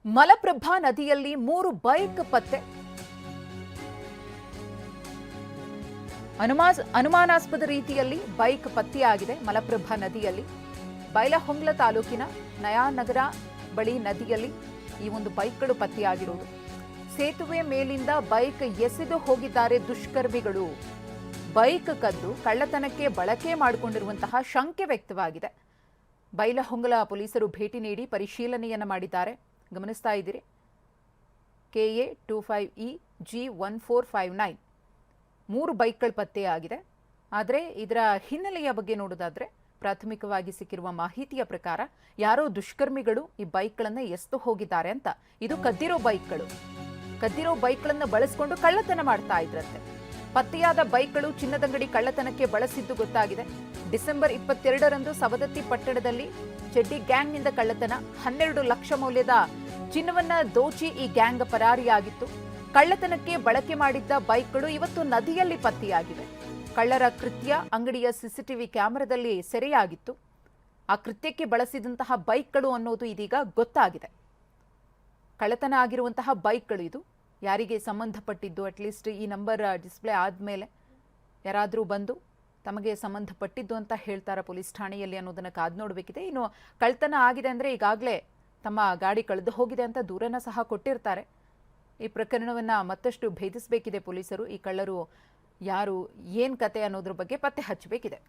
ಮಲಪ್ರಭಾ ನದಿಯಲ್ಲಿ 3 ಬೈಕ್ ಪತ್ತೆ. ಅನುಮಾನಾಸ್ಪದ ರೀತಿಯಲ್ಲಿ ಬೈಕ್ ಪತ್ತೆಯಾಗಿದೆ ಮಲಪ್ರಭಾ ನದಿಯಲ್ಲಿ. ಬೈಲಹೊಂಗಲ ತಾಲೂಕಿನ ನಯಾನಗರ ಬಳಿ ನದಿಯಲ್ಲಿ ಈ ಒಂದು ಬೈಕ್ಗಳು ಪತ್ತೆಯಾಗಿರುವುದು. ಸೇತುವೆ ಮೇಲಿಂದ ಬೈಕ್ ಎಸೆದು ಹೋಗಿದ್ದಾರೆ ದುಷ್ಕರ್ಮಿಗಳು. ಬೈಕ್ ಕದ್ದು ಕಳ್ಳತನಕ್ಕೆ ಬಳಕೆ ಮಾಡಿಕೊಂಡಿರುವಂತಹ ಶಂಕೆ ವ್ಯಕ್ತವಾಗಿದೆ. ಬೈಲಹೊಂಗಲ ಪೊಲೀಸರು ಭೇಟಿ ನೀಡಿ ಪರಿಶೀಲನೆಯನ್ನು ಮಾಡಿದ್ದಾರೆ. ಗಮನಿಸ್ತಾ ಇದ್ದೀರಿ, KA 25E G1459 3 ಬೈಕ್ಗಳು ಪತ್ತೆಯಾಗಿದೆ. ಆದರೆ ಇದರ ಹಿನ್ನೆಲೆಯ ಬಗ್ಗೆ ನೋಡೋದಾದ್ರೆ ಪ್ರಾಥಮಿಕವಾಗಿ ಸಿಕ್ಕಿರುವ ಮಾಹಿತಿಯ ಪ್ರಕಾರ ಯಾರೋ ದುಷ್ಕರ್ಮಿಗಳು ಈ ಬೈಕ್ಗಳನ್ನು ಎಸೆದು ಹೋಗಿದ್ದಾರೆ ಅಂತ. ಇದು ಕದ್ದಿರೋ ಬೈಕ್ಗಳನ್ನು ಬಳಸಿಕೊಂಡು ಕಳ್ಳತನ ಮಾಡ್ತಾ ಇದ್ರಂತೆ. ಪತ್ತೆಯಾದ ಬೈಕ್ಗಳು ಚಿನ್ನದಂಗಡಿ ಕಳ್ಳತನಕ್ಕೆ ಬಳಸಿದ್ದು ಗೊತ್ತಾಗಿದೆ. ಡಿಸೆಂಬರ್ 22ರಂದು ಸವದತ್ತಿ ಪಟ್ಟಣದಲ್ಲಿ ಚೆಡ್ಡಿ ಗ್ಯಾಂಗ್ನಿಂದ ಕಳ್ಳತನ. 12 ಲಕ್ಷ ಮೌಲ್ಯದ ಚಿನ್ನವನ್ನ ದೋಚಿ ಈ ಗ್ಯಾಂಗ್ ಪರಾರಿಯಾಗಿತ್ತು. ಕಳ್ಳತನಕ್ಕೆ ಬಳಕೆ ಮಾಡಿದ್ದ ಬೈಕ್ಗಳು ಇವತ್ತು ನದಿಯಲ್ಲಿ ಪತ್ತೆಯಾಗಿವೆ. ಕಳ್ಳರ ಕೃತ್ಯ ಅಂಗಡಿಯ CCTV ಕ್ಯಾಮೆರಾದಲ್ಲಿ ಸೆರೆಯಾಗಿತ್ತು. ಆ ಕೃತ್ಯಕ್ಕೆ ಬಳಸಿದಂತಹ ಬೈಕ್ಗಳು ಅನ್ನೋದು ಇದೀಗ ಗೊತ್ತಾಗಿದೆ. ಕಳ್ಳತನ ಆಗಿರುವಂತಹ ಬೈಕ್ಗಳು ಇದು ಯಾರಿಗೆ ಸಂಬಂಧಪಟ್ಟಿದ್ದು, ಅಟ್ಲೀಸ್ಟ್ ಈ ನಂಬರ್ ಡಿಸ್ಪ್ಲೇ ಆದಮೇಲೆ ಯಾರಾದರೂ ಬಂದು ತಮಗೆ ಸಂಬಂಧಪಟ್ಟಿದ್ದು ಅಂತ ಹೇಳ್ತಾರಾ ಪೊಲೀಸ್ ಠಾಣೆಯಲ್ಲಿ ಅನ್ನೋದನ್ನು ಕಾದು ನೋಡಬೇಕಿದೆ. ಇನ್ನು ಕಳ್ಳತನ ಆಗಿದೆ ಅಂದರೆ ಈಗಾಗಲೇ ತಮ್ಮ ಗಾಡಿ ಕಳೆದು ಹೋಗಿದೆ ಅಂತ ದೂರನ ಸಹ ಕೊಟ್ಟಿರ್ತಾರೆ. ಈ ಪ್ರಕರಣವನ್ನು ಮತ್ತಷ್ಟು ಭೇದಿಸಬೇಕಿದೆ ಪೊಲೀಸರು. ಈ ಕಳ್ಳರು ಯಾರು, ಏನು ಕತೆ ಅನ್ನೋದ್ರ ಬಗ್ಗೆ ಪತ್ತೆ ಹಚ್ಚಬೇಕಿದೆ.